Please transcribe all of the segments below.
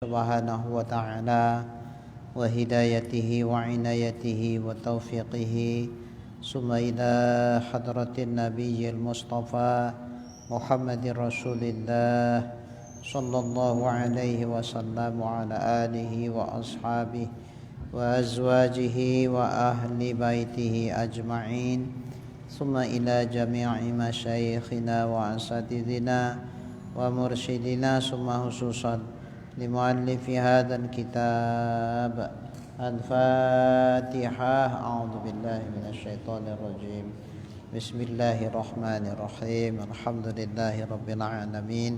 Subhanahu wa ta'ala wa hidayatihi wa inayatihi wa taufiqihi summa ila hadratin nabiyyil mustafa Muhammadir Rasulillah sallallahu alaihi wasallam wa ala alihi wa ashabihi wa azwajihi wa ahli baitihi ajma'in summa ila jami'i masyayikhina wa asatidina wa mursyidina summa hususan لمؤلف هذا الكتاب الفاتحة أعوذ بالله من الشيطان الرجيم بسم الله الرحمن الرحيم الحمد لله رب العالمين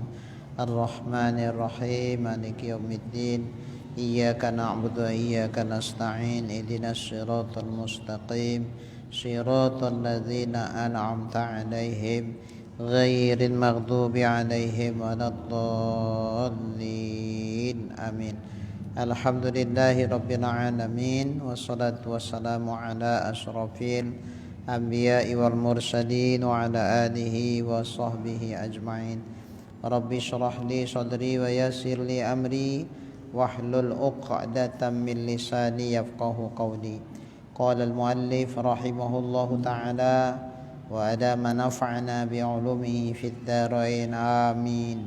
الرحمن الرحيم مالك يوم الدين إياك نعبد وإياك نستعين اهدنا الصراط المستقيم صراط الذين أنعمت عليهم غير المغضوب عليهم ولا الضالين آمين الحمد لله رب العالمين والصلاة والسلام على أشرف الأنبياء والمرسلين وعلى آله وصحبه أجمعين رب اشرح لي صدري ويسر لي أمري واحلل عقدة من لساني يفقه قولي قال المؤلف رحمه الله تعالى وأدام نفعنا بعلومه في الدارين آمين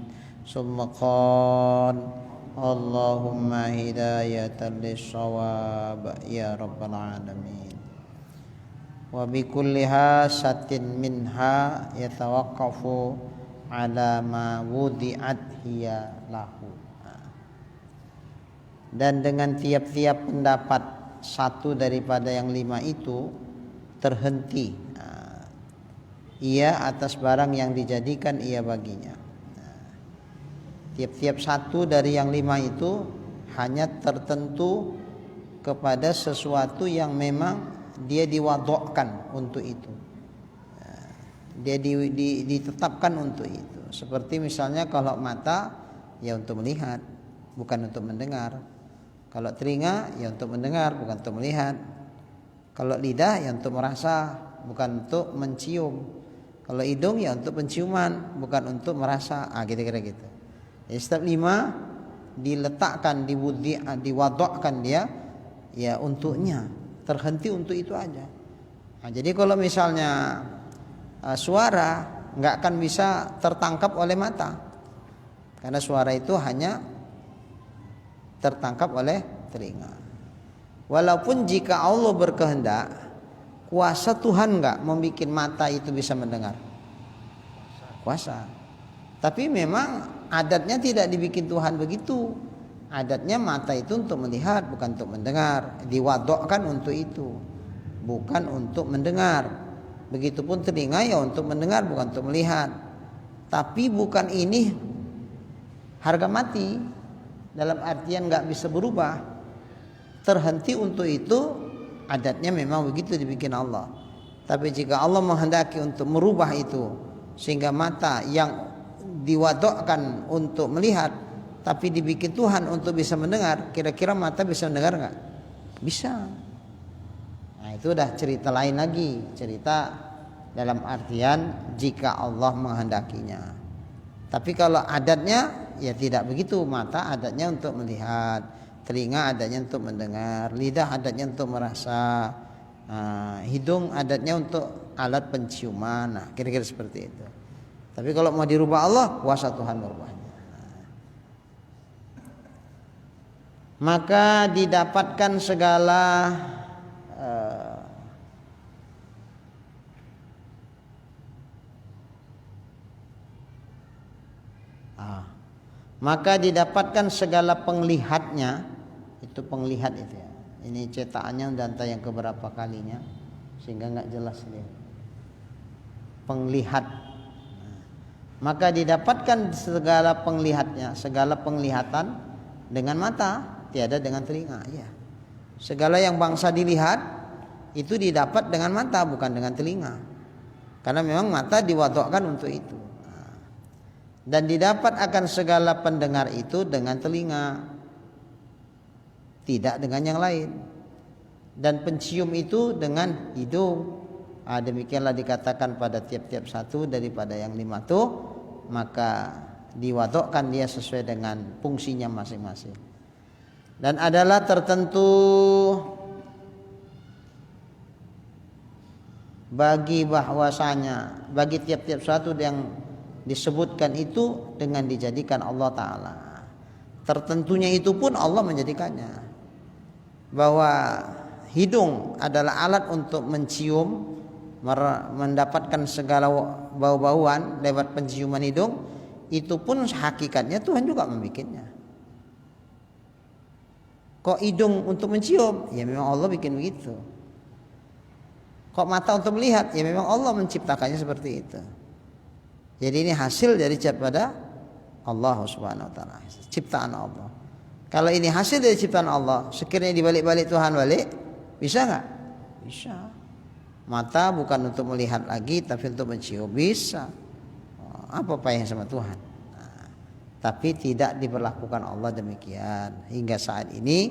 ثم قال اللهم هداية للصواب يا رب العالمين وبكل هاسة منها يتوقف على ما وضعت هي له. Dan dengan tiap-tiap pendapat satu daripada yang lima itu terhenti ia atas barang yang dijadikan ia baginya. Tiap-tiap satu dari yang lima itu hanya tertentu kepada sesuatu yang memang dia diwadokkan untuk itu. Dia ditetapkan untuk itu. Seperti misalnya kalau mata ya untuk melihat, bukan untuk mendengar. Kalau telinga ya untuk mendengar, bukan untuk melihat. Kalau lidah ya untuk merasa, bukan untuk mencium. Kalau hidung ya untuk penciuman, bukan untuk merasa. Kira-kira gitu. Jadi setiap lima diletakkan, diwadokkan dia ya untuknya, terhenti untuk itu aja. Jadi kalau misalnya suara nggak akan bisa tertangkap oleh mata, karena suara itu hanya tertangkap oleh telinga. Walaupun jika Allah berkehendak, kuasa Tuhan enggak membuat mata itu bisa mendengar? Kuasa. Tapi memang adatnya tidak dibikin Tuhan begitu. Adatnya mata itu untuk melihat, bukan untuk mendengar. Diwadokkan untuk itu, bukan untuk mendengar. Begitupun telinga ya untuk mendengar, bukan untuk melihat. Tapi bukan ini harga mati, dalam artian enggak bisa berubah. Terhenti untuk itu. Adatnya memang begitu dibikin Allah. Tapi jika Allah menghendaki untuk merubah itu, sehingga mata yang diwadokkan untuk melihat tapi dibikin Tuhan untuk bisa mendengar, kira-kira mata bisa mendengar enggak? Bisa. Nah itu udah cerita lain lagi. Cerita dalam artian jika Allah menghendakinya. Tapi kalau adatnya ya tidak begitu. Mata adatnya untuk melihat, telinga adatnya untuk mendengar, lidah adatnya untuk merasa, hidung adatnya untuk alat penciuman. Nah, kira-kira seperti itu. Tapi kalau mau dirubah Allah, kuasa Tuhan merubahnya. Maka didapatkan segala maka didapatkan segala penglihatnya. Itu penglihat itu ya. Ini cetakannya dan tayang keberapa kalinya sehingga enggak jelas dia. Penglihat. Maka didapatkan segala penglihatnya, segala penglihatan dengan mata, tiada dengan telinga, ya. Segala yang bangsa dilihat itu didapat dengan mata, bukan dengan telinga. Karena memang mata diwadokkan untuk itu. Dan didapat akan segala pendengar itu dengan telinga, tidak dengan yang lain. Dan pencium itu dengan hidung. Demikianlah dikatakan pada tiap-tiap satu daripada yang lima itu. Maka diwadokkan dia sesuai dengan fungsinya masing-masing. Dan adalah tertentu bagi bahwasanya bagi tiap-tiap suatu yang disebutkan itu dengan dijadikan Allah Ta'ala. Tertentunya itu pun Allah menjadikannya, bahwa hidung adalah alat untuk mencium, mendapatkan segala bau-bauan lewat penciuman hidung. Itu pun hakikatnya Tuhan juga membikinnya. Kok hidung untuk mencium? Ya memang Allah bikin begitu. Kok mata untuk melihat? Ya memang Allah menciptakannya seperti itu. Jadi ini hasil dari daripada Allah Subhanahu wa taala, ciptaan Allah. Kalau ini hasil dari ciptaan Allah, sekiranya dibalik-balik Tuhan balik, bisa enggak? Bisa. Mata bukan untuk melihat lagi tapi untuk mencium, bisa. Apa yang sama Tuhan? Nah, tapi tidak diberlakukan Allah demikian hingga saat ini.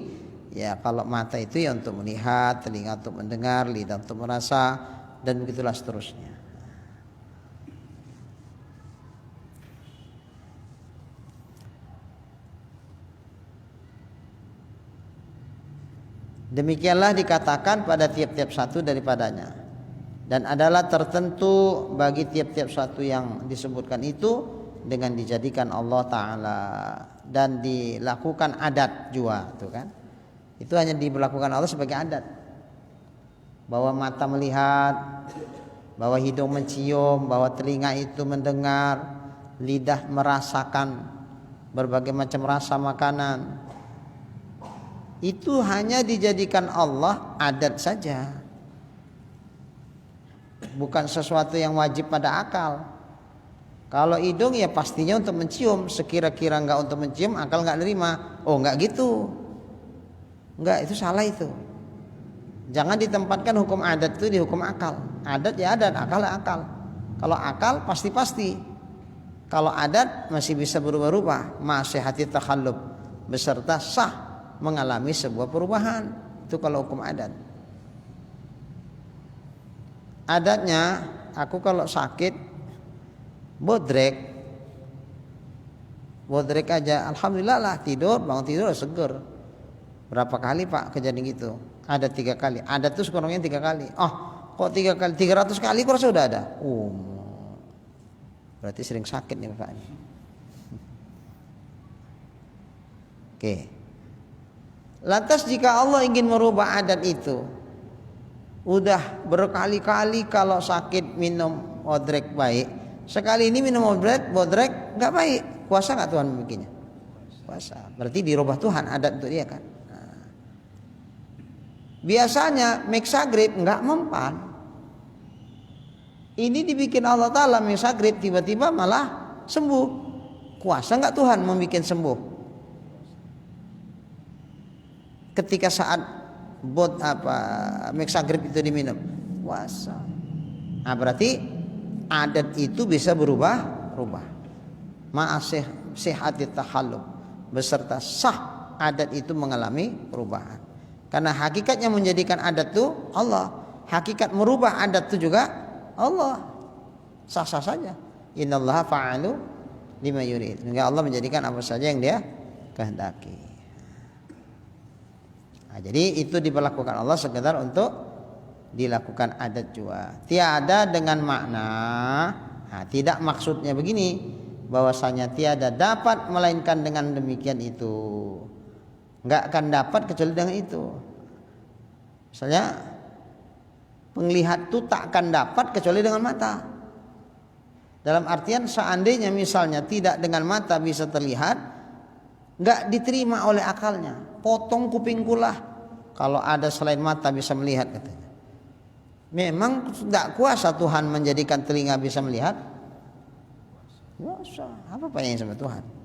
Ya kalau mata itu ya untuk melihat, telinga untuk mendengar, lidah untuk merasa, dan begitulah seterusnya. Demikianlah dikatakan pada tiap-tiap satu daripadanya. Dan adalah tertentu bagi tiap-tiap satu yang disebutkan itu dengan dijadikan Allah Ta'ala dan dilakukan adat juga, tuh kan? Itu hanya diberlakukan Allah sebagai adat, bahwa mata melihat, bahwa hidung mencium, bahwa telinga itu mendengar, lidah merasakan berbagai macam rasa makanan. Itu hanya dijadikan Allah adat saja, bukan sesuatu yang wajib pada akal. Kalau hidung ya pastinya untuk mencium, sekira-kira enggak untuk mencium akal enggak nerima. Oh enggak gitu. Enggak, itu salah itu. Jangan ditempatkan hukum adat itu di hukum akal. Adat ya adat, akal ya akal. Kalau akal pasti-pasti. Kalau adat masih bisa berubah-ubah, masihati takhallub, beserta sah mengalami sebuah perubahan. Itu kalau hukum adat. Adatnya aku kalau sakit bodrek aja, alhamdulillah lah, tidur, bangun tidur seger. Berapa kali Pak kejadian gitu? Ada 3 kali. Ada tuh sekurangnya 3 kali. Oh, kok 3 kali? 300 kali kok sudah ada? Berarti sering sakit nih Pak ini. Oke. Lantas jika Allah ingin merubah adat itu, udah berkali-kali kalau sakit minum bodrek baik, sekali ini minum bodrek nggak baik, kuasa nggak Tuhan membikinnya? Kuasa. Berarti dirubah Tuhan adat untuk dia kan? Biasanya meksagrip nggak mempan. Ini dibikin Allah Ta'ala meksagrip, tiba-tiba malah sembuh. Kuasa nggak Tuhan membikin sembuh? Ketika saat meksagrip itu diminum, kuasa. Nah berarti adat itu bisa berubah. Ma'asih sihati takhallub, beserta sah adat itu mengalami perubahan. Karena hakikatnya menjadikan adat itu Allah, hakikat merubah adat itu juga Allah. Sah-sah saja. Innallaha fa'alu lima yurid. Sehingga Allah menjadikan apa saja yang Dia kehendaki. Nah, jadi itu diberlakukan Allah sekedar untuk dilakukan adat juga. Tiada dengan makna, tidak maksudnya begini, bahwasanya tiada dapat melainkan dengan demikian itu. Enggak akan dapat kecuali dengan itu. Misalnya penglihat itu tak akan dapat kecuali dengan mata. Dalam artian seandainya misalnya tidak dengan mata bisa terlihat, enggak diterima oleh akalnya. Potong kupingku lah, kalau ada selain mata bisa melihat katanya. Memang tidak kuasa Tuhan menjadikan telinga bisa melihat? Kuasa. Apa yang sama Tuhan?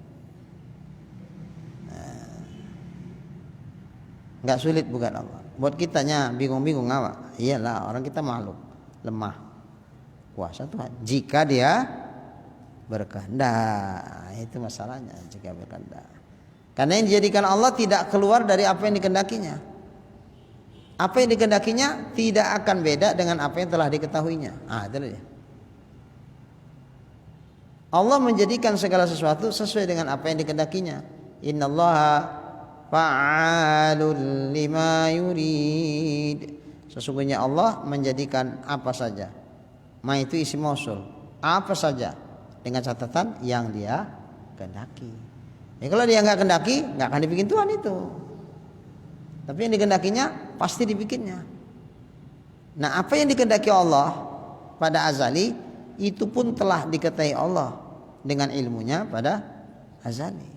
Enggak sulit bukan Allah. Buat kitanya bingung-bingung apa? Iyalah, orang kita makhluk lemah. Kuasa Tuhan jika Dia berkehendak. Itu masalahnya, jika berkehendak. Karena yang dijadikan Allah tidak keluar dari apa yang dikehendakinya. Apa yang dikehendakinya tidak akan beda dengan apa yang telah diketahuinya. Itu dia. Allah menjadikan segala sesuatu sesuai dengan apa yang dikehendakinya. Innallaha fa'alul lima yurid. Sesungguhnya Allah menjadikan apa saja. Ma itu isim mausul. Apa saja dengan catatan yang Dia kehendaki. Ya, kalau Dia nggak kehendaki, nggak akan dibikin Tuhan itu. Tapi yang dikehendakinya pasti dibikinnya. Nah, apa yang dikehendaki Allah pada azali itu pun telah diketahui Allah dengan ilmunya pada azali.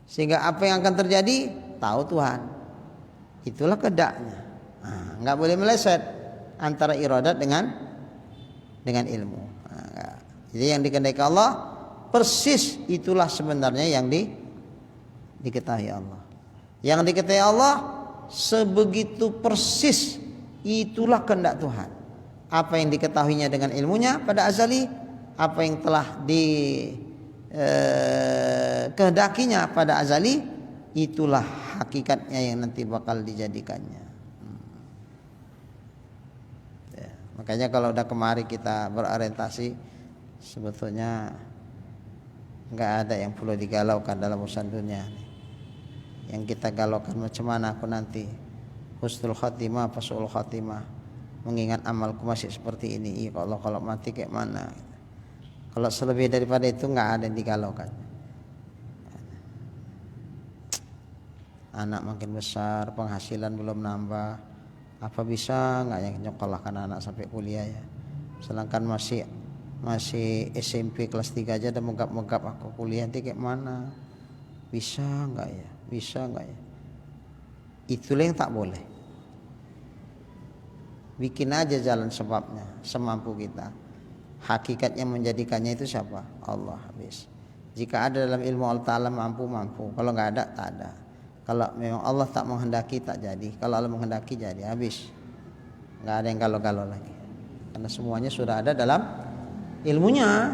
Sehingga apa yang akan terjadi tahu Tuhan. Itulah kehendaknya. Nah, nggak boleh meleset antara iradat dengan ilmu. Nah, jadi yang dikehendaki Allah persis itulah sebenarnya yang diketahui Allah. Yang diketahui Allah sebegitu persis itulah kehendak Tuhan. Apa yang diketahuinya dengan ilmunya pada azali, apa yang telah kehendakinya pada azali, itulah hakikatnya yang nanti bakal dijadikannya. Ya, makanya kalau udah kemari kita berorientasi, sebetulnya nggak ada yang perlu digalaukan dalam urusan dunia. Yang kita galaukan macam mana aku nanti husnul khatimah, su'ul khatimah, mengingat amalku masih seperti ini. Kalau mati kayak mana? Kalau selebih daripada itu nggak ada yang digalaukan. Anak makin besar, penghasilan belum nambah, apa bisa nggak yang nyekolahkan anak sampai kuliah ya? Sedangkan masih SMP kelas 3 aja udah megap-megap aku kuliah nanti kayak mana? Bisa nggak ya? Bisa nggak ya? Itulah yang tak boleh. Bikin aja jalan sebabnya semampu kita. Hakikatnya menjadikannya itu siapa? Allah. Habis. Jika ada dalam ilmu Allah Ta'ala mampu. Kalau nggak ada tak ada. Kalau memang Allah tak menghendaki tak jadi. Kalau Allah menghendaki jadi. Habis. Nggak ada yang galau-galau lagi. Karena semuanya sudah ada dalam ilmunya.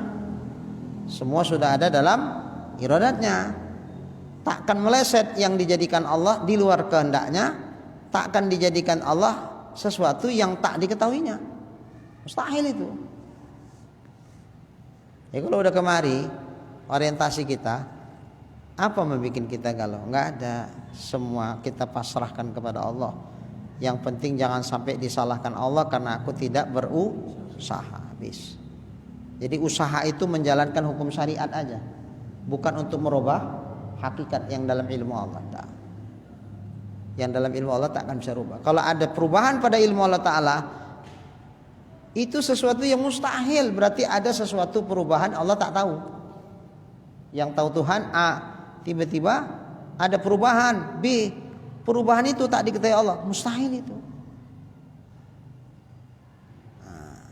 Semua sudah ada dalam iradatnya. Takkan meleset yang dijadikan Allah di luar kehendaknya. Takkan dijadikan Allah sesuatu yang tak diketahuinya. Mustahil itu. Ya kalau udah kemari orientasi kita, apa membuat kita galau? Enggak ada. Semua kita pasrahkan kepada Allah. Yang penting jangan sampai disalahkan Allah karena aku tidak berusaha. Habis. Jadi usaha itu menjalankan hukum syariat aja, bukan untuk merubah hakikat yang dalam ilmu Allah Ta'ala. Yang dalam ilmu Allah tak akan bisa rubah. Kalau ada perubahan pada ilmu Allah Ta'ala, itu sesuatu yang mustahil. Berarti ada sesuatu perubahan Allah tak tahu. Yang tahu Tuhan A, tiba-tiba ada perubahan B, perubahan itu tak diketahui Allah. Mustahil itu. Nah,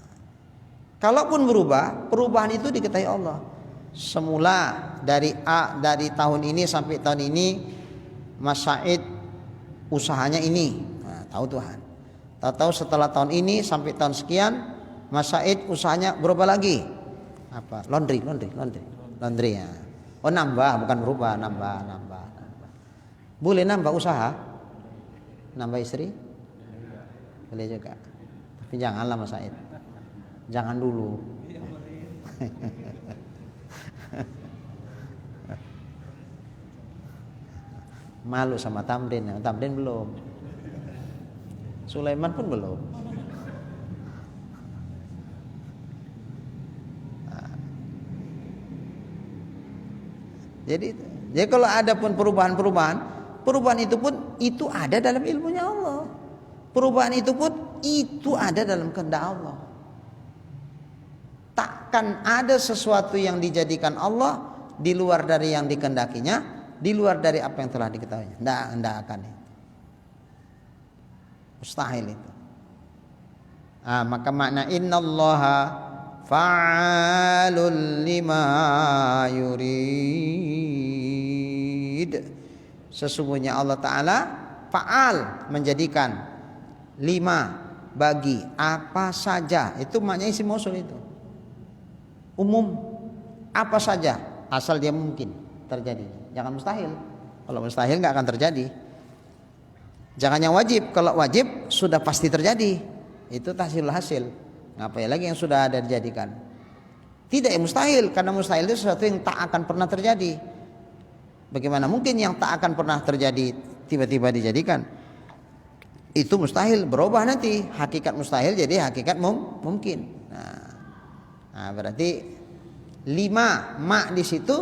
kalaupun berubah, perubahan itu diketahui Allah. Semula dari A, dari tahun ini sampai tahun ini Mas Said usahanya ini, nah, tahu Tuhan. Tahu setelah tahun ini sampai tahun sekian Mas Said usahanya berubah lagi. Apa? Laundry ya. Oh nambah, bukan berubah, nambah. Boleh nambah usaha? Nambah istri? Boleh juga. Tapi janganlah Mas Said. Jangan dulu. Malu sama Tamrin belum, Sulaiman pun belum. Nah. Jadi kalau ada pun perubahan itu pun itu ada dalam ilmunya Allah. Perubahan itu pun itu ada dalam kehendak Allah. Takkan ada sesuatu yang dijadikan Allah di luar dari yang dikehendakinya, di luar dari apa yang telah diketahuinya. Tidak akan itu. Mustahil itu. Maka makna innallaha fa'alul lima yurid. Sesungguhnya Allah Ta'ala fa'al, menjadikan, lima, bagi, apa saja. Itu maknanya isim mausul itu. Umum, apa saja, asal dia mungkin terjadi. Jangan mustahil. Kalau mustahil nggak akan terjadi. Jangan yang wajib. Kalau wajib sudah pasti terjadi. Itu tahsilul hasil. Ngapain lagi yang sudah ada dijadikan. Tidak, yang mustahil, karena mustahil itu sesuatu yang tak akan pernah terjadi. Bagaimana mungkin yang tak akan pernah terjadi tiba-tiba dijadikan? Itu mustahil, berubah nanti. Hakikat mustahil jadi hakikat mungkin. Nah, berarti 5 ma di situ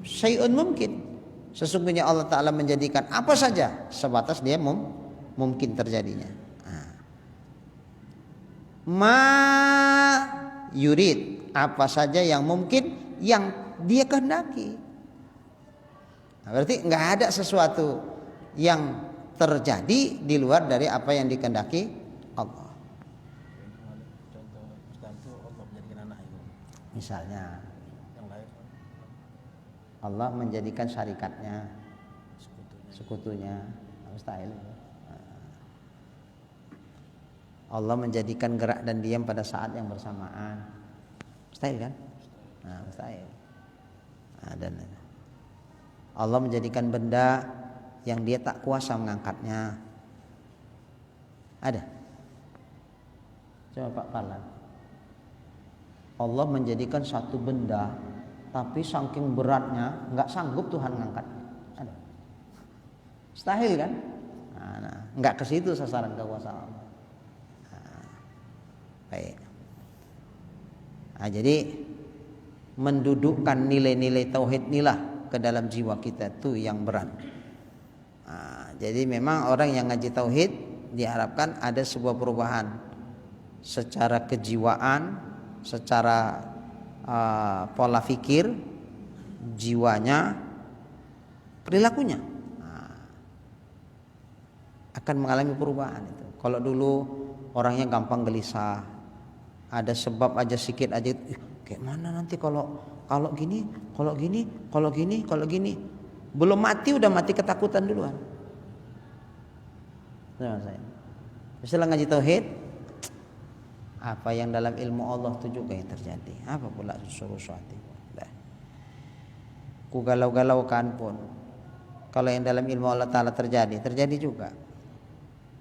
syai'un mungkin. Sesungguhnya Allah Ta'ala menjadikan apa saja sebatas dia mungkin terjadinya. Ma yurid, apa saja yang mungkin yang dia kehendaki. Nah, berarti nggak ada sesuatu yang terjadi di luar dari apa yang dikehendaki Allah. Misalnya Allah menjadikan syarikatnya sekutunya, mustahil. Allah menjadikan gerak dan diam pada saat yang bersamaan, mustahil kan? Nah, mustahil. Dan Allah menjadikan benda yang dia tak kuasa mengangkatnya. Ada? Coba Pak Parlan. Allah menjadikan satu benda, tapi saking beratnya nggak sanggup Tuhan mengangkat. Ada? Mustahil kan? Nah, nggak ke situ sasaran kekuasaan Allah. Baik. Nah, jadi mendudukkan nilai-nilai tauhid inilah ke dalam jiwa kita itu yang berat. Nah, jadi memang orang yang ngaji tauhid diharapkan ada sebuah perubahan secara kejiwaan, secara pola pikir, jiwanya, perilakunya. Nah, akan mengalami perubahan itu. Kalau dulu orangnya gampang gelisah, ada sebab aja sedikit aja, kayak mana nanti kalau gini, kalau gini, kalau gini, kalau gini. Belum mati udah mati ketakutan duluan. Nah, setelah ngaji tauhid, apa yang dalam ilmu Allah itu juga yang terjadi. Apa pula suruh suatu. Ku galau-galaukan pun, kalau yang dalam ilmu Allah Ta'ala terjadi juga.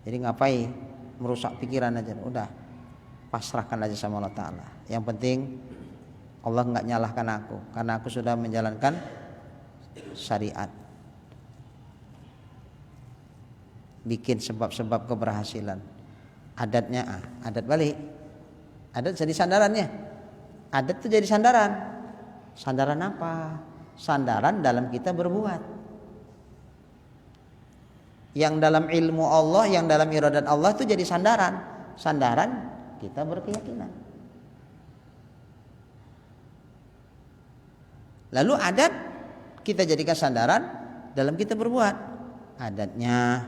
Jadi ngapain merusak pikiran aja, udah pasrahkan aja sama Allah Ta'ala. Yang penting Allah nggak nyalahkan aku, karena aku sudah menjalankan syariat, bikin sebab-sebab keberhasilan. Adatnya adat balik, adat jadi sandarannya. Adat itu jadi sandaran. Sandaran apa? Sandaran dalam kita berbuat. Yang dalam ilmu Allah, yang dalam iradat Allah itu jadi sandaran. Sandaran kita berkeyakinan. Lalu adat kita jadikan sandaran dalam kita berbuat. Adatnya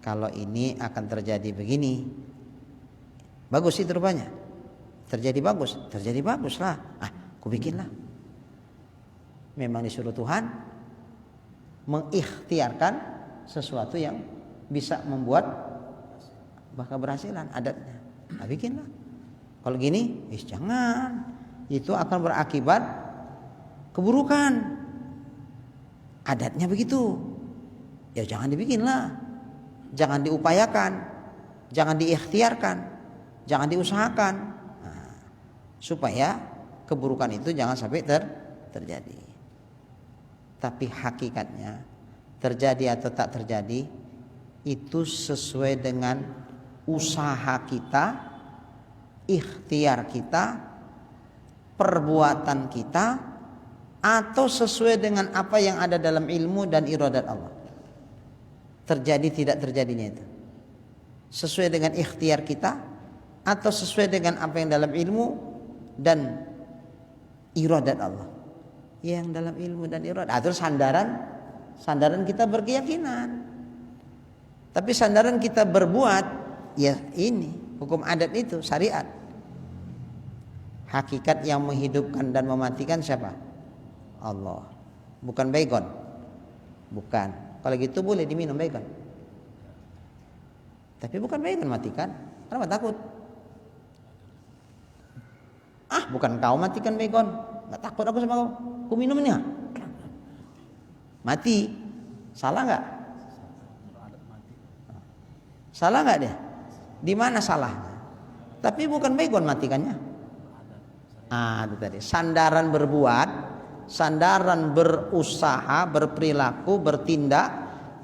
kalau ini akan terjadi begini, bagus itu rupanya. Terjadi bagus lah. Aku bikinlah. Memang disuruh Tuhan mengikhtiarkan sesuatu yang bisa membuat bahkan keberhasilan adatnya. Bikinlah. Kalau gini, jangan. Itu akan berakibat keburukan. Adatnya begitu. Ya jangan dibikinlah. Jangan diupayakan. Jangan diikhtiarkan. Jangan diusahakan. Supaya keburukan itu jangan sampai terjadi. Tapi hakikatnya terjadi atau tak terjadi itu sesuai dengan usaha kita, ikhtiar kita, perbuatan kita, atau sesuai dengan apa yang ada dalam ilmu dan iradat Allah. Terjadi tidak terjadinya itu sesuai dengan ikhtiar kita atau sesuai dengan apa yang dalam ilmu dan iradat Allah. Yang dalam ilmu dan iradat atau sandaran kita berkeyakinan. Tapi sandaran kita berbuat, ya ini hukum adat itu syariat. Hakikat yang menghidupkan dan mematikan siapa? Allah. Bukan baygon. Bukan. Kalau gitu boleh diminum baygon. Tapi bukan baygon matikan. Kenapa takut? Bukan kau matikan baygon. Gak takut aku sama kau. Aku minum ini. Mati. Salah gak? Salah gak dia? Di mana salahnya? Tapi bukan baygon matikannya. Itu tadi sandaran berbuat, sandaran berusaha, berperilaku, bertindak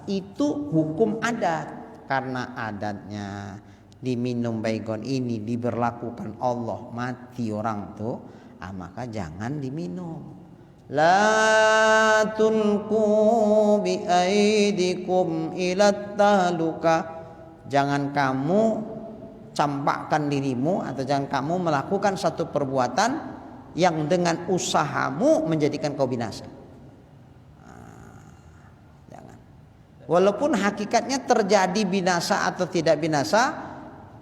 itu hukum adat. Karena adatnya diminum baygon ini diberlakukan Allah, mati orang tuh, maka jangan diminum. La tulqu bi aidikum ila tahluka. Jangan kamu campakkan dirimu atau jangan kamu melakukan satu perbuatan yang dengan usahamu menjadikan kau binasa. Jangan. Walaupun hakikatnya terjadi binasa atau tidak binasa,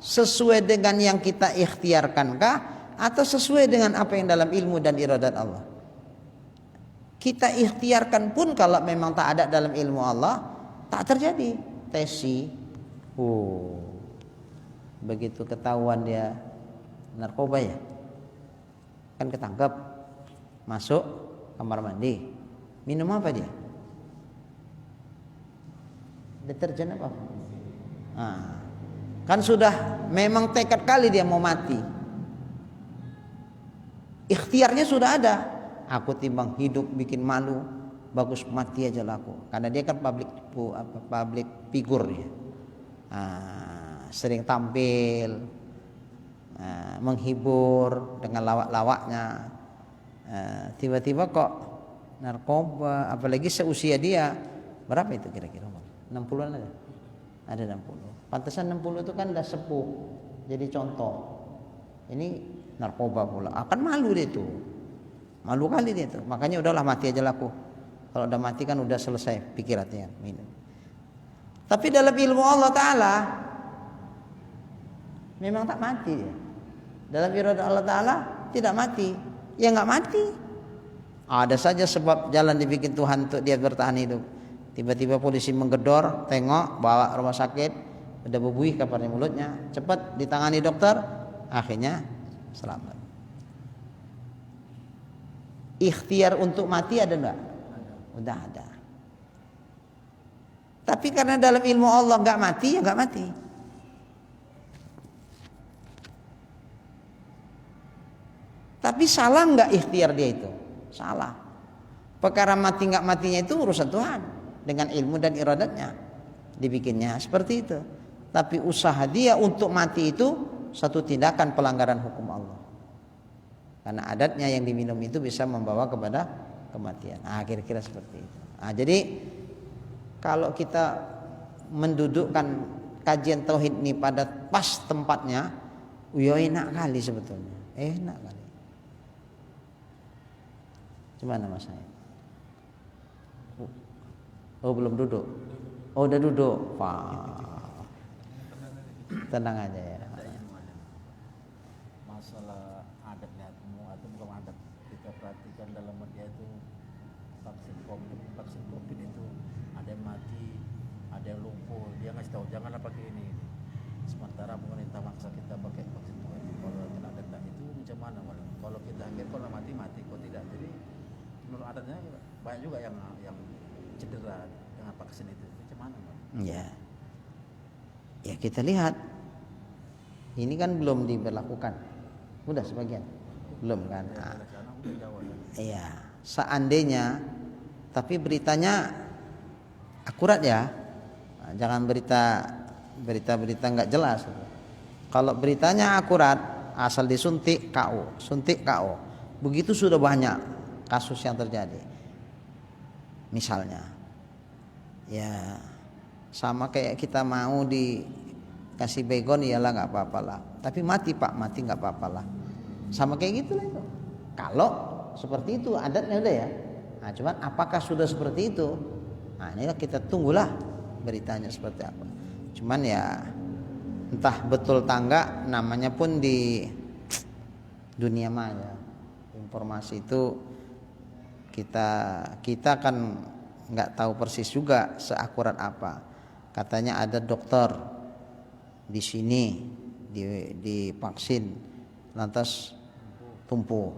sesuai dengan yang kita ikhtiarkankah atau sesuai dengan apa yang dalam ilmu dan iradat Allah. Kita ikhtiarkan pun kalau memang tak ada dalam ilmu Allah, tak terjadi. Tesi, begitu ketahuan dia narkoba ya, kan ketangkep, masuk kamar mandi, minum apa dia? Deterjen apa? Kan sudah memang tekad kali dia mau mati. Ikhtiarnya sudah ada. Aku timbang hidup bikin malu, bagus mati aja lah aku. Karena dia kan public figure ya. Sering tampil, menghibur dengan lawak-lawaknya. Tiba-tiba kok narkoba, apalagi seusia dia. Berapa itu kira-kira? 60-an ada? Ada 60. Pantesan 60 itu kan udah sepuh. Jadi contoh. Ini narkoba pula. Akan malu dia tuh. Malu kali dia tuh. Makanya udahlah mati aja laku. Kalau udah mati kan udah selesai pikirannya. Minum. Tapi dalam ilmu Allah Ta'ala memang tak mati dia. Dalam iradah Allah Ta'ala tidak mati. Ya gak mati. Ada saja sebab jalan dibikin Tuhan untuk dia bertahan hidup. Tiba-tiba polisi menggedor, tengok, bawa rumah sakit, udah berbuih kapan mulutnya, cepat ditangani dokter, akhirnya selamat. Ikhtiar untuk mati ada enggak? Udah ada. Tapi karena dalam ilmu Allah enggak mati, ya enggak mati. Tapi salah enggak ikhtiar dia itu? Salah. Perkara mati enggak matinya itu urusan Tuhan dengan ilmu dan iradatnya. Dibikinnya seperti itu. Tapi usaha dia untuk mati itu satu tindakan pelanggaran hukum Allah. Karena adatnya yang diminum itu bisa membawa kepada kematian. Kira-kira seperti itu. Jadi kalau kita mendudukkan kajian tauhid ini pada pas tempatnya, enak kali sebetulnya. Enak kali. Gimana Mas saya? Belum duduk. Udah duduk. Wah. Tenang aja ya. Masalah adatnya atau bukan adat, kita perhatikan dalam media itu vaksin COVID itu ada yang mati, ada yang lumpuh, dia ngasih tahu janganlah pakai ini. Sementara pemerintah maksa kita pakai vaksin COVID. Kalau kena denda itu macam mana? Kalau kita kalau mati, kalau tidak. Jadi menurut adatnya banyak juga yang cedera dengan vaksin itu. Macam mana? Ya kita lihat. Ini kan belum diberlakukan. Udah sebagian. Belum kan? Iya, seandainya tapi beritanya akurat ya. Jangan berita enggak jelas. Kalau beritanya akurat, asal disuntik KO, suntik KO. Begitu sudah banyak kasus yang terjadi. Misalnya ya sama kayak kita mau dikasih baygon, iyalah nggak apa-apa lah. Tapi mati Pak, mati nggak apa-apa lah. Sama kayak gitu lah itu. Kalau seperti itu adatnya udah ya. Nah, cuman apakah sudah seperti itu? Nah, ini kita tunggulah beritanya seperti apa. Cuman ya entah betul tangga, namanya pun di dunia maya. Informasi itu kita kan nggak tahu persis juga seakurat apa. Katanya ada dokter di sini di vaksin lantas lumpuh.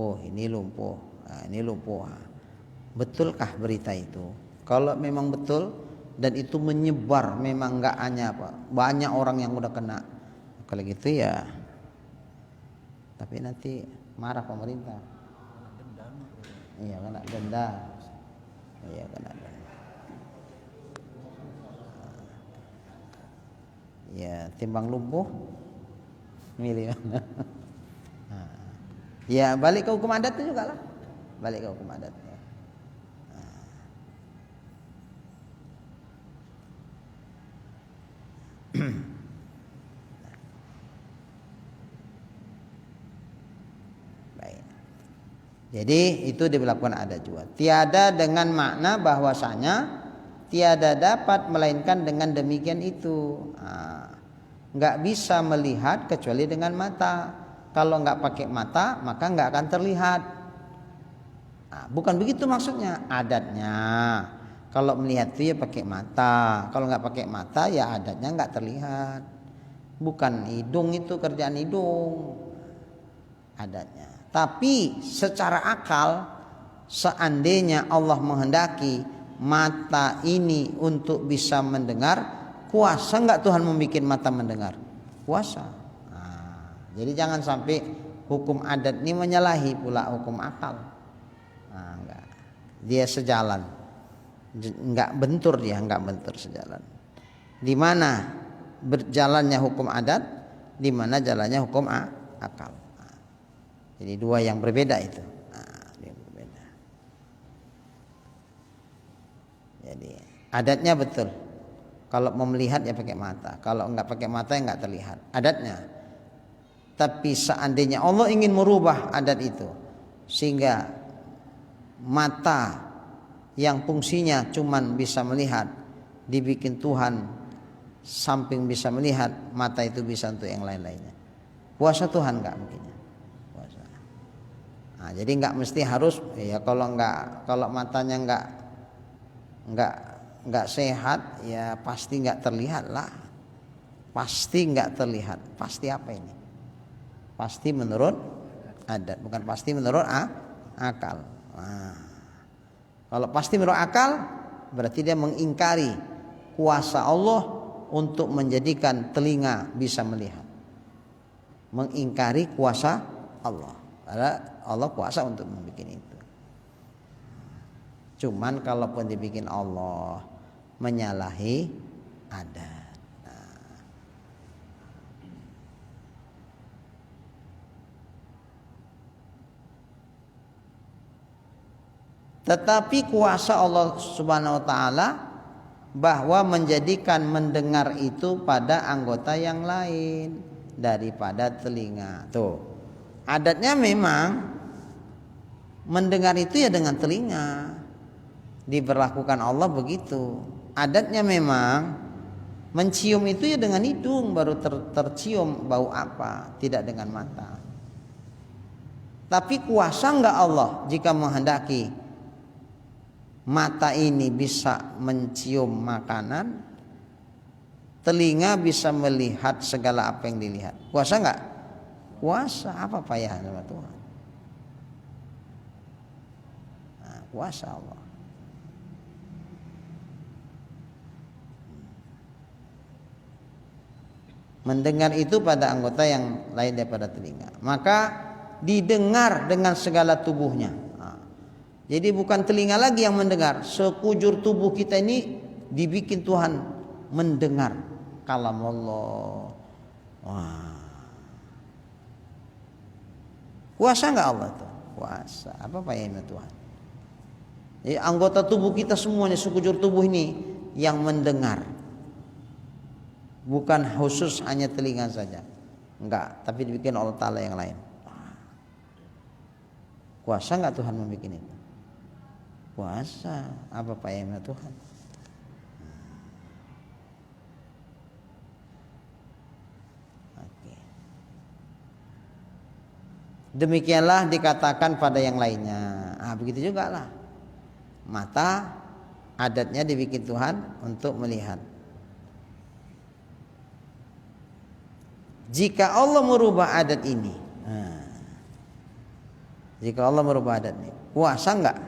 Ini lumpuh. Betulkah berita itu? Kalau memang betul dan itu menyebar, memang nggak hanya banyak orang yang udah kena. Kalau gitu ya Tapi nanti marah pemerintah. Kena denda. Iya, kena denda. Iya, kena denda. Ya, timbang lumpuh milih. Ya, balik ke hukum adat itu juga lah. Balik ke hukum adat. Baik. Jadi itu diberlakukan adat juga. Tiada dengan makna bahwasanya tiada dapat melainkan dengan demikian itu. Nggak bisa melihat kecuali dengan mata. Kalau nggak pakai mata maka nggak akan terlihat. Bukan begitu maksudnya adatnya. Kalau melihat itu ya pakai mata. Kalau nggak pakai mata ya adatnya nggak terlihat. Bukan hidung itu kerjaan hidung adatnya. Tapi secara akal seandainya Allah menghendaki mata ini untuk bisa mendengar, kuasa nggak Tuhan membuat mata mendengar? Kuasa. Jadi jangan sampai hukum adat ini menyalahi pula hukum akal. Enggak. Dia sejalan, nggak bentur sejalan. Di mana berjalannya hukum adat, di mana jalannya hukum akal. Jadi dua yang berbeda itu. Berbeda. Jadi adatnya betul. Kalau mau melihat ya pakai mata. Kalau enggak pakai mata ya enggak terlihat. Adatnya. Tapi seandainya Allah ingin merubah adat itu, sehingga mata yang fungsinya cuman bisa melihat dibikin Tuhan samping bisa melihat, mata itu bisa untuk yang lain-lainnya. Kuasa Tuhan enggak mungkin. Jadi nggak mesti harus ya kalau matanya nggak sehat ya pasti nggak terlihat lah, pasti nggak terlihat. Pasti apa ini? Pasti menurut adat, bukan pasti menurut akal. Kalau pasti menurut akal berarti dia mengingkari kuasa Allah untuk menjadikan telinga bisa melihat, mengingkari kuasa Allah. Allah kuasa untuk membuat itu. Cuman kalaupun dibikin Allah menyalahi adat. Tetapi kuasa Allah Subhanahu wa taala bahwa menjadikan mendengar itu pada anggota yang lain daripada telinga. Tuh. Adatnya memang mendengar itu ya dengan telinga. Diberlakukan Allah begitu. Adatnya memang mencium itu ya dengan hidung baru tercium bau apa, tidak dengan mata. Tapi kuasa enggak Allah jika menghendaki mata ini bisa mencium makanan, telinga bisa melihat segala apa yang dilihat. Kuasa enggak? Kuasa. Apa payah sama Tuhan? Kuasa Allah. Mendengar itu pada anggota yang lain daripada telinga. Maka didengar dengan segala tubuhnya. Jadi bukan telinga lagi yang mendengar. Sekujur tubuh kita ini dibikin Tuhan mendengar kalam Allah. Kuasa enggak Allah itu? Kuasa. Apa payahnya Tuhan? Jadi anggota tubuh kita semuanya, sekujur tubuh ini yang mendengar. Bukan khusus hanya telinga saja. Enggak, tapi dibikin Allah Ta'ala yang lain. Kuasa enggak Tuhan membuat itu? Kuasa. Apa payahnya Tuhan? Demikianlah dikatakan pada yang lainnya. Begitu juga lah. Mata adatnya dibikin Tuhan untuk melihat. Jika Allah merubah adat ini, jika Allah merubah adat ini, kuasa enggak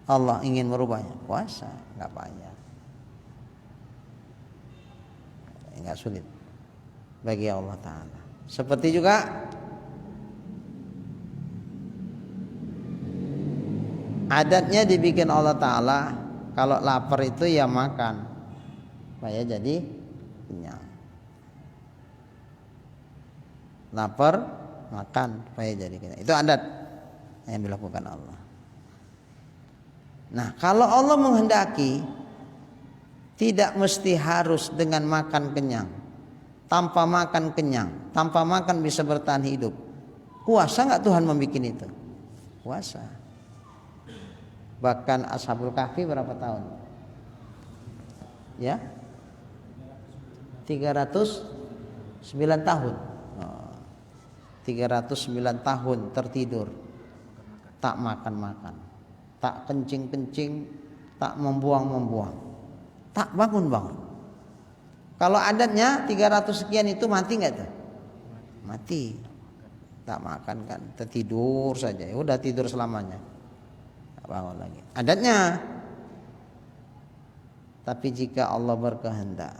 Allah ingin merubahnya? Kuasa, enggak payah, enggak sulit bagi Allah Ta'ala. Seperti juga Adatnya dibikin Allah Ta'ala, kalau lapar itu ya makan supaya jadi kenyang. Lapar makan supaya jadi kenyang. Itu adat yang dilakukan Allah. Nah, kalau Allah menghendaki, tidak mesti harus dengan makan kenyang. Tanpa makan kenyang, tanpa makan bisa bertahan hidup. Kuasa nggak Tuhan membuat itu? Kuasa. Bahkan Ashabul Kahfi berapa tahun? Ya, 309 tahun. 309 tahun tertidur, tak makan-makan, tak kencing-kencing, tak membuang-membuang, tak bangun-bangun. Kalau adatnya 300 sekian itu mati nggak tuh? Mati. Tak makan kan, tertidur saja. Ya udah tidur selamanya. Tak bangun lagi. Adatnya. Tapi jika Allah berkehendak,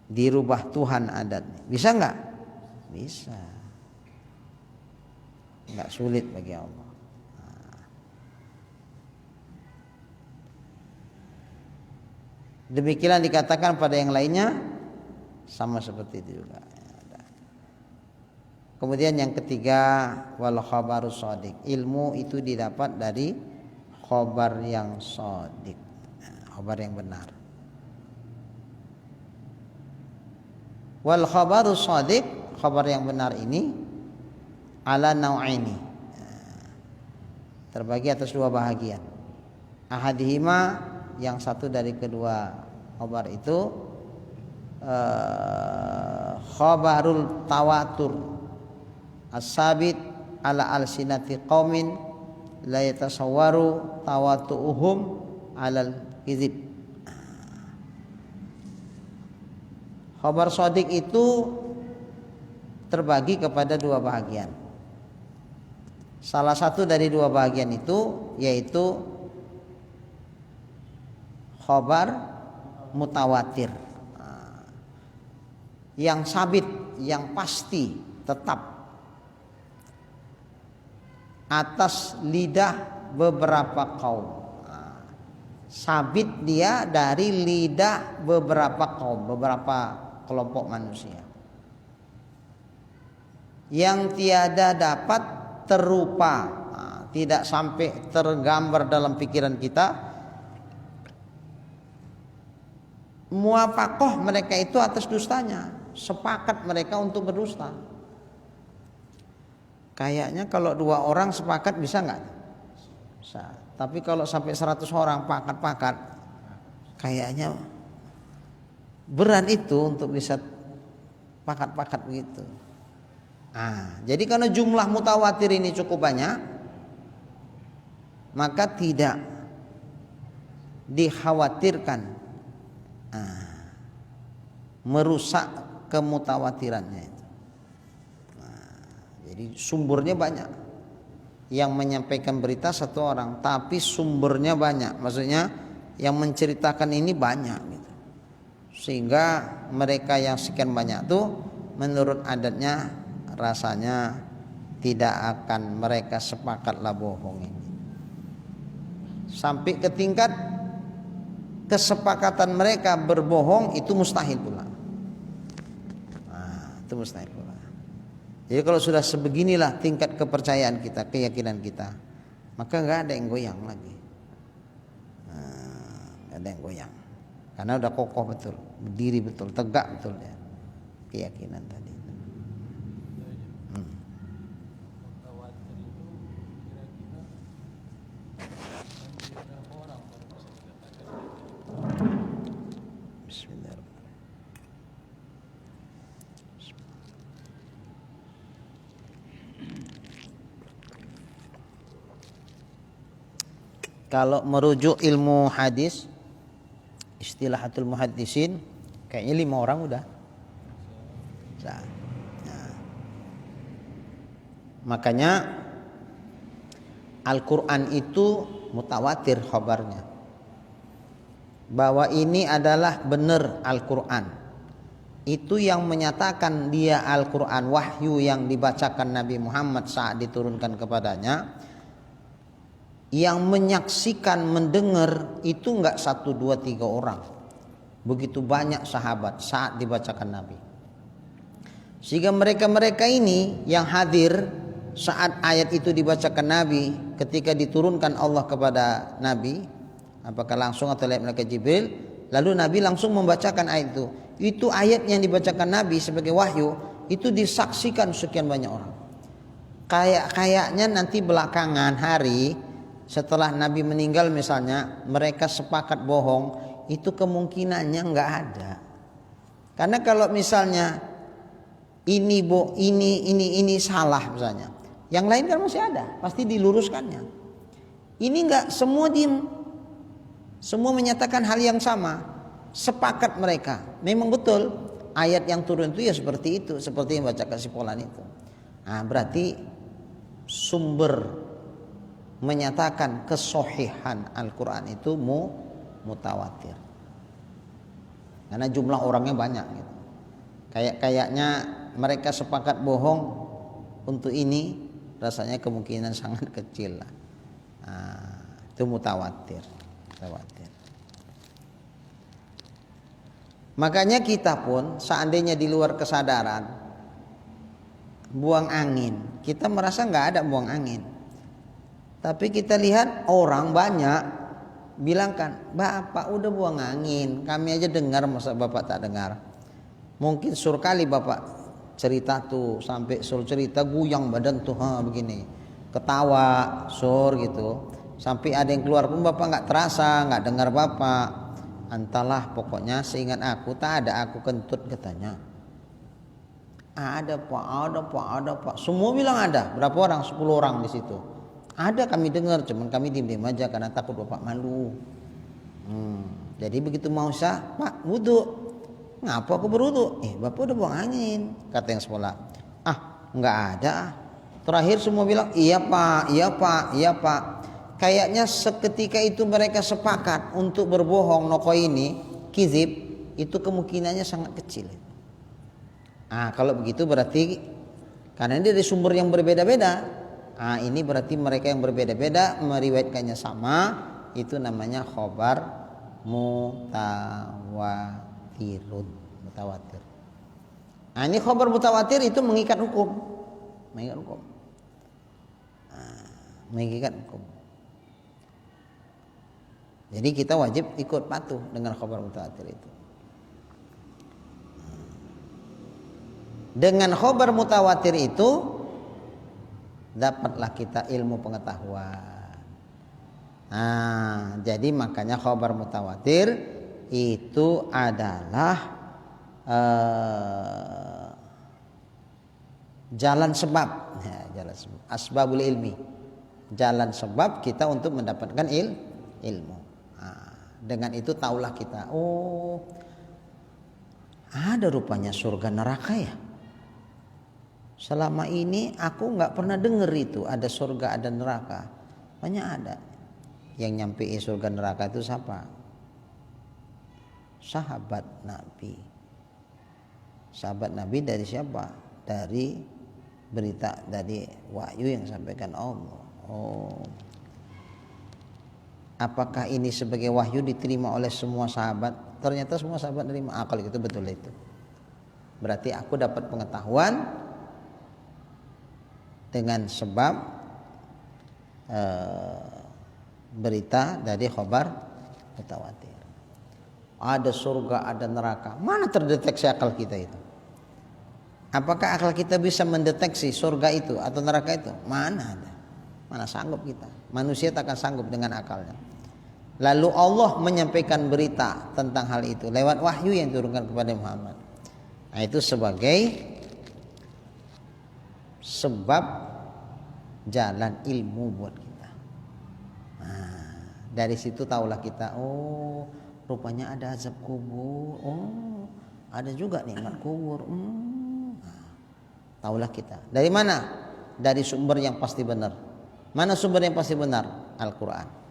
dirubah Tuhan adatnya. Bisa nggak? Bisa. Nggak sulit bagi Allah. Demikian dikatakan pada yang lainnya, sama seperti itu juga. Kemudian yang ketiga, wal khabarus shadiq. Ilmu itu didapat dari khabar yang shadiq, khabar yang benar. Wal khabarus shadiq, khabar yang benar ini ala nau'aini, terbagi atas dua bahagian. Ahadihima, yang satu dari kedua khabar itu khabarul tawatur as-sabit ala alsinati qaumin la yatasawwaru tawatu'uhum alal kizib. Khabar shadiq itu terbagi kepada dua bahagian. Salah satu dari dua bahagian itu yaitu khabar mutawatir, yang sabit, yang pasti, tetap atas lidah beberapa kaum. Sabit dia dari lidah beberapa kaum, beberapa kelompok manusia, yang tiada dapat terupa, tidak sampai tergambar dalam pikiran kita. Muafakoh mereka itu atas dustanya, sepakat mereka untuk berdusta. Kayaknya kalau dua orang sepakat bisa nggak? Bisa. Tapi kalau sampai 100 orang pakat-pakat, kayaknya berat itu untuk bisa pakat-pakat begitu. Jadi karena jumlah mutawatir ini cukup banyak, maka tidak dikhawatirkan merusak kemutawatirannya itu. Jadi sumbernya banyak. Yang menyampaikan berita satu orang, tapi sumbernya banyak. Maksudnya yang menceritakan ini banyak gitu. Sehingga mereka yang sekian banyak tuh menurut adatnya rasanya tidak akan mereka sepakatlah bohong ini. Sampai ke tingkat kesepakatan mereka berbohong itu mustahil pula. Itu mustahil pula. Jadi kalau sudah sebeginilah tingkat kepercayaan kita, keyakinan kita, maka nggak ada yang goyang lagi. Nggak ada yang goyang, karena udah kokoh betul, berdiri betul, tegak betul ya keyakinan tadi. Kalau merujuk ilmu hadis, istilahatul muhaddisin, kayaknya 5 orang udah. Nah, makanya Al-Quran itu mutawatir khabarnya, bahwa ini adalah benar Al-Quran. Itu yang menyatakan dia Al-Quran, wahyu yang dibacakan Nabi Muhammad saat diturunkan kepadanya. Yang menyaksikan, mendengar itu enggak 1, 2, 3 orang. Begitu banyak sahabat saat dibacakan Nabi. Sehingga mereka-mereka ini yang hadir saat ayat itu dibacakan Nabi, ketika diturunkan Allah kepada Nabi, apakah langsung atau lewat malaikat Jibril, lalu Nabi langsung membacakan ayat itu. Itu ayat yang dibacakan Nabi sebagai wahyu, itu disaksikan sekian banyak orang. Kayaknya nanti belakangan hari setelah Nabi meninggal misalnya, mereka sepakat bohong, itu kemungkinannya nggak ada. Karena kalau misalnya ini salah misalnya, yang lain kan masih ada, pasti diluruskannya. Ini nggak, semua diem, semua menyatakan hal yang sama, sepakat mereka. Memang betul ayat yang turun itu ya seperti itu, seperti yang baca kesimpulan itu. Nah, berarti sumber menyatakan kesohihan Al-Quran itu mutawatir. Karena jumlah orangnya banyak gitu. Kayaknya mereka sepakat bohong untuk ini, rasanya kemungkinan sangat kecil lah. Nah, itu mutawatir. Makanya kita pun seandainya di luar kesadaran buang angin, kita merasa nggak ada buang angin. Tapi kita lihat orang banyak bilangkan, Bapak udah buang angin, kami aja dengar, masa Bapak tak dengar. Mungkin sur kali Bapak cerita tuh, sampai sur cerita guyang badan tuh begini, ketawa sur gitu, sampai ada yang keluar pun Bapak nggak terasa, nggak dengar Bapak. Entahlah, pokoknya seingat aku tak ada aku kentut katanya. Ada pak, semua bilang ada. Berapa orang? 10 orang di situ. Ada, kami dengar, cuman kami diam-diam aja karena takut Bapak malu. Jadi begitu mau sah, Pak wudhu. Ngapa aku berwudhu? Bapak udah buang angin, kata yang sekolah. Nggak ada. Terakhir semua bilang iya pak. Kayaknya seketika itu mereka sepakat untuk berbohong, noko ini kizib, itu kemungkinannya sangat kecil. Kalau begitu berarti karena ini dari sumber yang berbeda-beda. Ini berarti mereka yang berbeda-beda meriwayatkannya sama, itu namanya khobar mutawatir. Ini khobar mutawatir itu mengikat hukum. Mengikat hukum. Jadi kita wajib ikut patuh dengan khobar mutawatir itu. Dengan khobar mutawatir itu dapatlah kita ilmu pengetahuan. Jadi makanya khobar mutawatir itu adalah jalan sebab, asbabul ilmi, jalan sebab kita untuk mendapatkan ilmu. Dengan itu taulah kita, ada rupanya surga neraka ya. Selama ini aku nggak pernah dengar itu ada surga ada neraka. Banyak ada. Yang nyampein surga neraka itu siapa? Sahabat Nabi. Sahabat Nabi dari siapa? Dari berita, dari wahyu yang disampaikan Allah. Apakah ini sebagai wahyu diterima oleh semua sahabat? Ternyata semua sahabat menerima. Kalau itu betul itu. Berarti aku dapat pengetahuan dengan sebab berita dari khobar mutawatir. Ada surga, ada neraka. Mana terdeteksi akal kita itu? Apakah akal kita bisa mendeteksi surga itu atau neraka itu? Mana ada? Mana sanggup kita? Manusia tak akan sanggup dengan akalnya. Lalu Allah menyampaikan berita tentang hal itu lewat wahyu yang diturunkan kepada Muhammad. Itu sebagai sebab jalan ilmu buat kita. Dari situ taulah kita, rupanya ada azab kubur, ada juga nikmat kubur. Taulah kita. Dari mana? Dari sumber yang pasti benar. Mana sumber yang pasti benar? Al-Quran.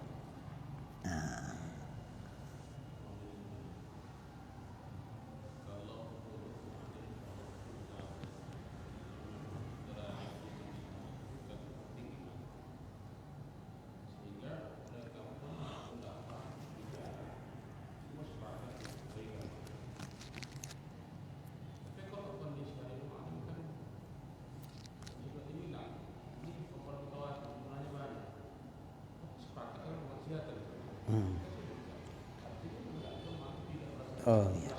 Oh iya.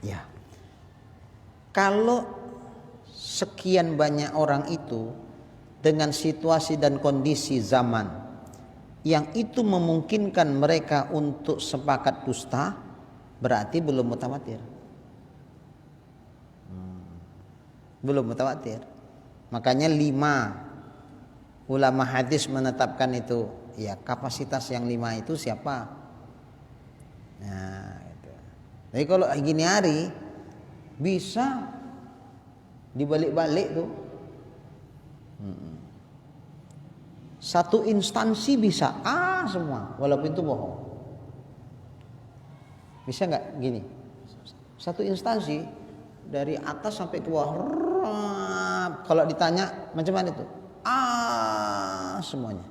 Ya. Kalau sekian banyak orang itu dengan situasi dan kondisi zaman yang itu memungkinkan mereka untuk sepakat dusta, berarti belum mutawatir. Belum mutawatir. Makanya 5 ulama hadis menetapkan itu. Ya, kapasitas yang 5 itu siapa? Nah, gitu. Jadi kalau gini hari bisa dibalik-balik tuh. Satu instansi bisa semua, walaupun itu bohong. Bisa nggak gini? Satu instansi dari atas sampai ke bawah. Kalau ditanya macam mana itu? Semuanya.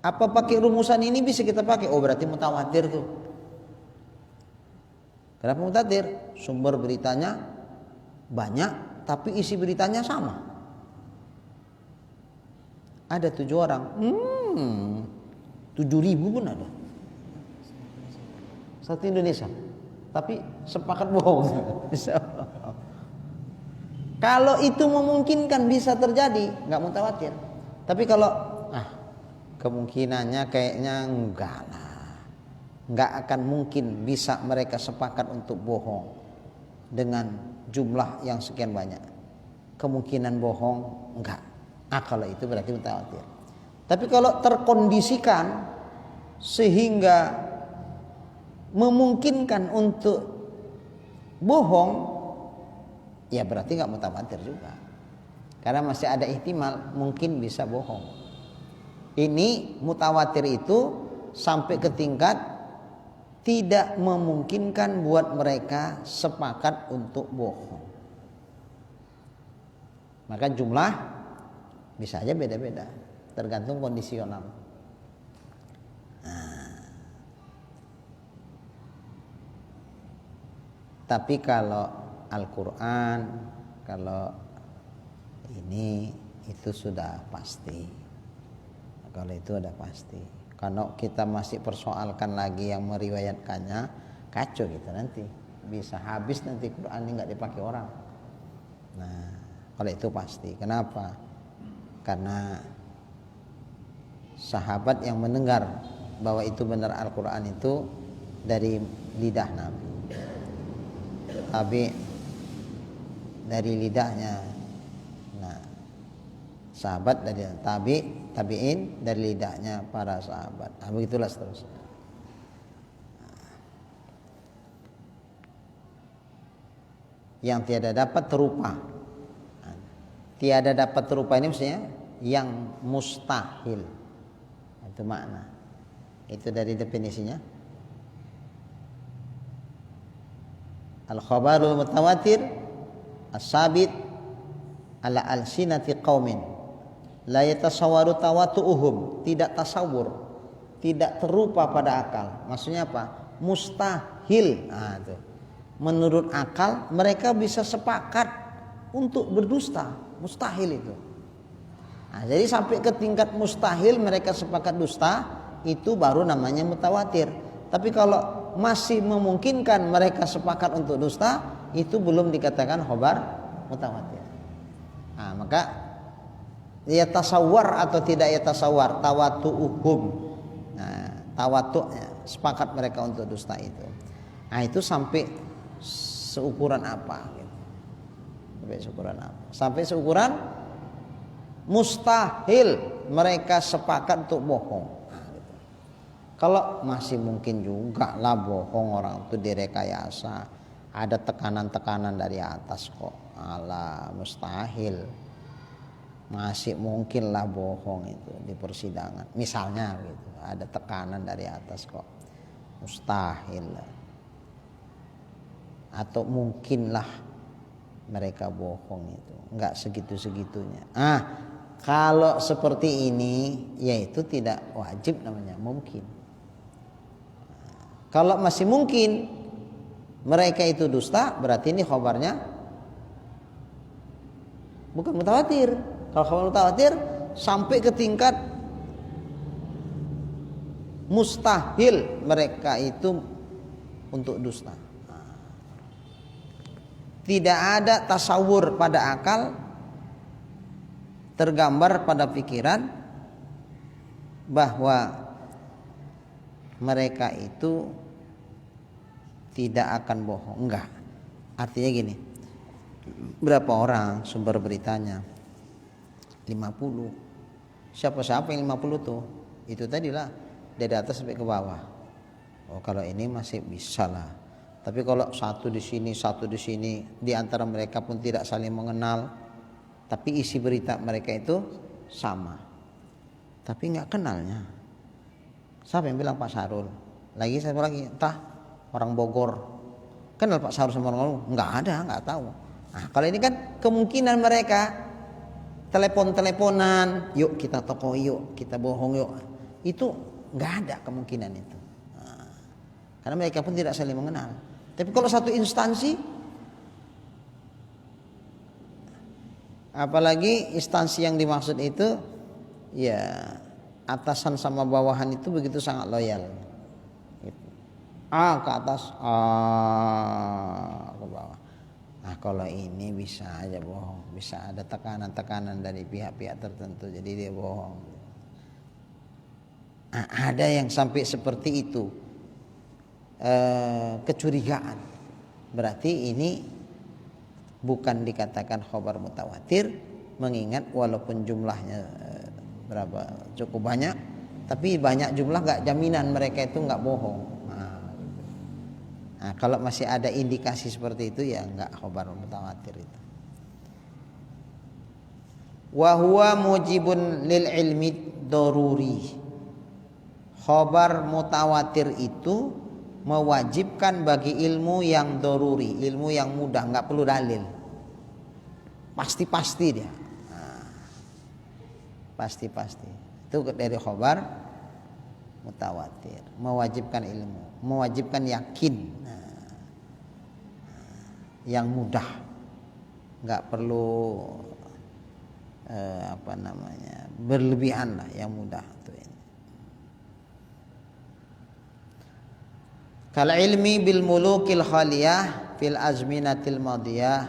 Apa pakai rumusan ini bisa kita pakai? Oh berarti mutawatir tuh. Kenapa mutawatir? Sumber beritanya banyak, tapi isi beritanya sama. Ada 7 orang, 7.000 pun ada. Satu Indonesia, tapi sepakat bohong. Kalau itu memungkinkan bisa terjadi, nggak mutawatir. Tapi kalau kemungkinannya kayaknya enggak lah, nggak akan mungkin bisa mereka sepakat untuk bohong dengan jumlah yang sekian banyak. Kemungkinan bohong enggak. Kalau itu berarti mutawatir. Tapi kalau terkondisikan sehingga memungkinkan untuk bohong, ya berarti nggak mutawatir juga. Karena masih ada ihtimal mungkin bisa bohong. Ini mutawatir itu sampai ke tingkat tidak memungkinkan buat mereka sepakat untuk bohong. Maka jumlah bisa aja beda-beda, tergantung kondisional. Tapi kalau Al-Quran, kalau ini itu sudah pasti. Kalau itu udah pasti. Kalau kita masih persoalkan lagi yang meriwayatkannya, kacau kita nanti. Bisa habis nanti Quran ini nggak dipakai orang. Nah, kalau itu pasti. Kenapa? Karena sahabat yang mendengar bahwa itu benar Al-Quran itu dari lidah Nabi, dari lidahnya. Nah, sahabat dari tabi'in dari lidahnya para sahabat. Begitulah seterusnya. Yang tiada dapat terupa. Tiada dapat terupa ini maksudnya yang mustahil. Itu makna. Itu dari definisinya. Al-khabarul mutawatir as-sabit ala alsinati qaumin la yatasawwaru tawatu'uhum, tidak tasawur, tidak terupa pada akal. Maksudnya apa? Mustahil. Itu. Menurut akal mereka bisa sepakat untuk berdusta. Mustahil itu. Nah, jadi sampai ke tingkat mustahil mereka sepakat dusta, itu baru namanya mutawatir. Tapi kalau masih memungkinkan mereka sepakat untuk dusta, itu belum dikatakan khobar mutawatir. Nah, maka ya tasawwar atau tidak ya tasawwar, tawatu'uhum. Nah, tawatu'nya sepakat mereka untuk dusta itu. Nah, itu sampai seukuran apa? Sampai seukuran mustahil mereka sepakat untuk bohong. Kalau masih mungkin juga lah bohong, orang itu direkayasa, ada tekanan-tekanan dari atas kok. Alah, mustahil. Masih mungkin lah bohong itu di persidangan. Misalnya gitu, ada tekanan dari atas kok. Mustahil. Atau mungkinlah mereka bohong itu, enggak segitu-segitunya. Kalau seperti ini, yaitu tidak wajib namanya, mungkin. Kalau masih mungkin mereka itu dusta, berarti ini khabarnya bukan mutawatir. Kalau khabar mutawatir sampai ke tingkat Mustahil mereka itu untuk dusta. Tidak ada tasawur pada akal, tergambar pada pikiran bahwa mereka itu tidak akan bohong. Enggak. Artinya gini, berapa orang sumber beritanya? 50. Siapa-siapa yang 50 tuh? Itu tadilah dari atas sampai ke bawah. Oh, kalau ini masih bisa lah. Tapi kalau satu di sini, di antara mereka pun tidak saling mengenal, tapi isi berita mereka itu sama. Tapi nggak kenalnya. Siapa yang bilang Pak Sarul? Siapa lagi? Entah orang Bogor. Kenal Pak Sarul sama orang Bogor? Nggak ada, nggak tahu. Nah, kalau ini kan kemungkinan mereka telepon-teleponan, yuk kita toko, yuk kita bohong, yuk. Itu nggak ada kemungkinan itu. Nah, karena mereka pun tidak saling mengenal. Tapi kalau satu instansi, apalagi instansi yang dimaksud itu, ya atasan sama bawahan itu begitu sangat loyal. A ke atas, A ke bawah. Nah kalau ini bisa aja bohong, bisa ada tekanan-tekanan dari pihak-pihak tertentu, jadi dia bohong. Nah, ada yang sampai seperti itu, kecurigaan. Berarti ini bukan dikatakan khabar mutawatir, mengingat walaupun jumlahnya berapa cukup banyak, tapi banyak jumlah nggak jaminan mereka itu nggak bohong. Nah, kalau masih ada indikasi seperti itu ya nggak khabar mutawatir itu. Wa huwa mujibun lil ilmi daruri. Khabar mutawatir itu mewajibkan bagi ilmu yang daruri, ilmu yang mudah, nggak perlu dalil. Pasti-pasti dia. Nah, pasti-pasti. Itu dari khabar mutawatir, mewajibkan ilmu, mewajibkan yakin. Yang mudah, nggak perlu berlebihan lah, yang mudah itu. Kal ilmi bil mulukil khaliyah fil azminatil madiyah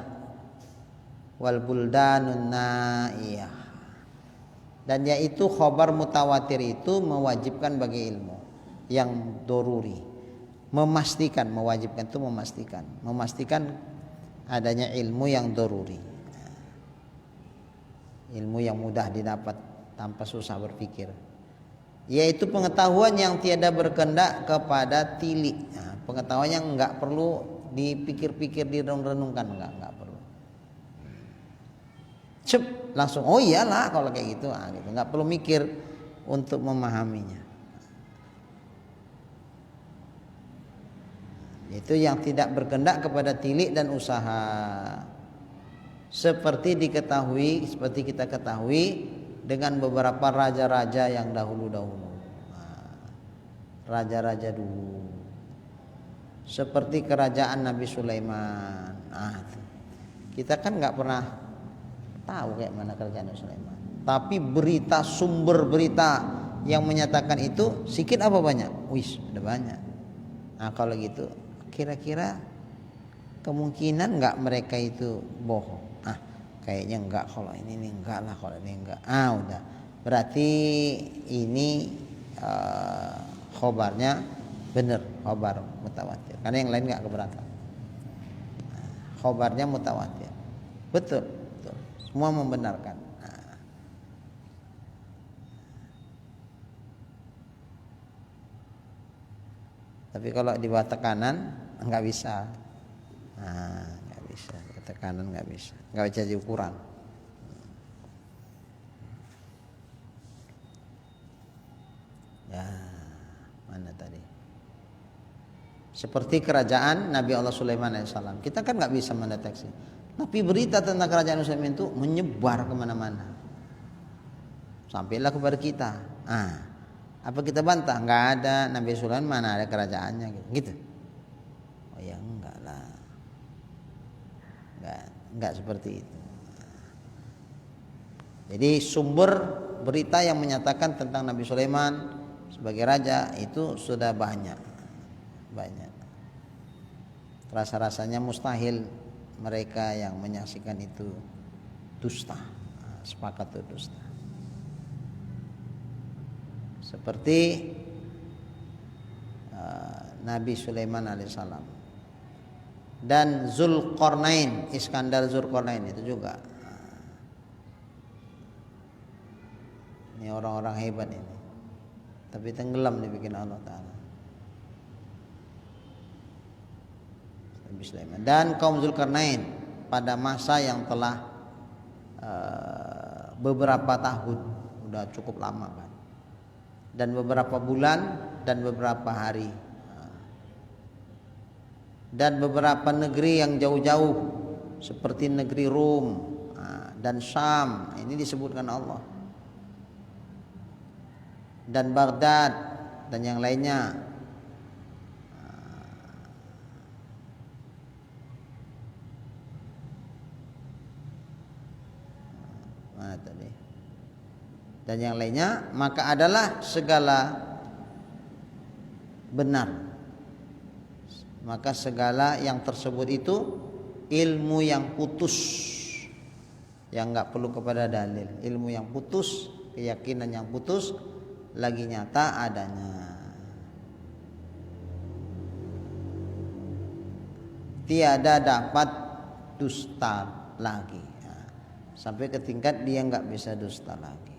wal buldanun naiyah. Dan yaitu khabar mutawatir itu mewajibkan bagi ilmu yang doruri, memastikan, mewajibkan itu memastikan adanya ilmu yang doruri, ilmu yang mudah didapat tanpa susah berpikir, yaitu pengetahuan yang tiada berkendak kepada tilik. Nah, pengetahuan yang nggak perlu dipikir-pikir, direnung-renungkan, nggak perlu. Langsung oh iyalah kalau kayak gitu, gitu. Nggak perlu mikir untuk memahaminya. Itu yang tidak berkendak kepada tilik dan usaha. Seperti kita ketahui dengan beberapa raja-raja yang dahulu-dahulu. Raja-raja dulu. Seperti kerajaan Nabi Sulaiman. Kita kan nggak pernah tahu kayak mana kerajaan Nabi Sulaiman. Tapi sumber berita yang menyatakan itu sedikit apa banyak? Wis, udah banyak. Nah kalau gitu, kira-kira kemungkinan nggak mereka itu bohong? Kayaknya enggak, kalau ini enggak lah, kalau ini enggak. Udah. Berarti ini khobarnya benar, khobar mutawatir. Karena yang lain enggak keberatan. Khobarnya mutawatir. Betul. Semua membenarkan. Tapi kalau di bawah tekanan enggak bisa. Enggak bisa. Tekanan nggak bisa jadi ukuran. Ya, mana tadi? Seperti kerajaan Nabi Allah Sulaiman alaihissalam, kita kan nggak bisa mendeteksi. Tapi berita tentang kerajaan Sulaiman itu menyebar kemana-mana, sampailah kepada kita. Apa kita bantah? Nggak ada, Nabi Sulaiman mana ada kerajaannya gitu. Oh ya enggak lah. Enggak seperti itu. Jadi sumber berita yang menyatakan tentang Nabi Sulaiman sebagai raja itu sudah banyak. Rasa-rasanya mustahil mereka yang menyaksikan itu dusta. Sepakat itu dusta. Seperti Nabi Sulaiman alaihissalam dan Zulkarnain, Iskandar Zulkarnain itu juga. Ini orang-orang hebat ini, tapi tenggelam dibikin Allah Ta'ala. Nabi Sulaiman dan kaum Zulkarnain pada masa yang telah beberapa tahun, udah cukup lama kan, dan beberapa bulan dan beberapa hari, dan beberapa negeri yang jauh-jauh seperti negeri Rom dan Syam, ini disebutkan Allah, dan Baghdad dan yang lainnya. Dan yang lainnya, maka adalah segala benar. Maka segala yang tersebut itu ilmu yang putus, yang enggak perlu kepada dalil, ilmu yang putus, keyakinan yang putus lagi nyata adanya. Tiada dapat dusta lagi, sampai ke tingkat dia enggak bisa dusta lagi,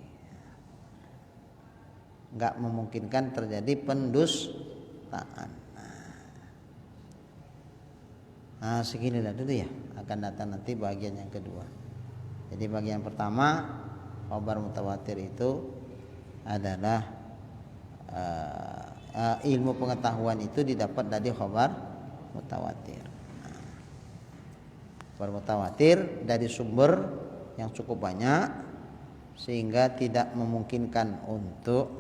enggak memungkinkan terjadi pendustaan. Nah, seginilah dulu ya, akan datang nanti bagian yang kedua. Jadi bagian pertama, khabar mutawatir itu adalah ilmu pengetahuan itu didapat dari khabar mutawatir. Khabar mutawatir dari sumber yang cukup banyak sehingga tidak memungkinkan untuk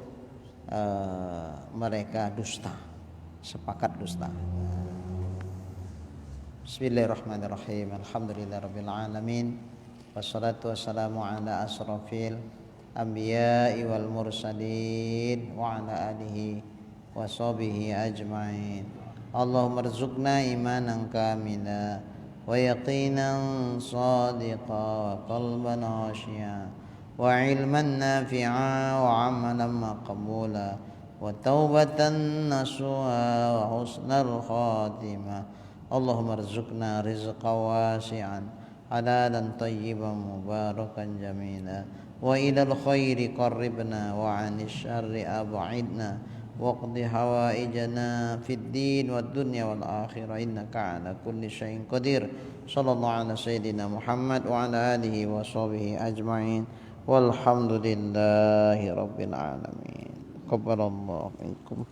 mereka dusta, sepakat dusta. Bismillahirrahmanirrahim. Alhamdulillahirabbil alamin. Wassalatu wassalamu ala asrafil anbiya'i wal mursalin wa ala alihi wa sahbihi ajma'in. Allahumma rzuqna imanan kamila wa yaqinan sadiqa wa qalban khashiya wa ilman nafi'a wa amalan maqbula wa taubatan nasuha wa husnal khatimah. Allahumma rzuqna rizqan wasi'an halalan tayyiban mubarakan jamila wa ilal khairi qarribna wa 'anil syarri ab'idna waqdi hawaijana fid din wad dunya wal akhirah innaka 'ala kulli syai'in qadir. Sallallahu ala sayyidina Muhammad wa ala alihi wa sahbihi ajma'in walhamdulillahi rabbil alamin. Qabbalallahu minkum.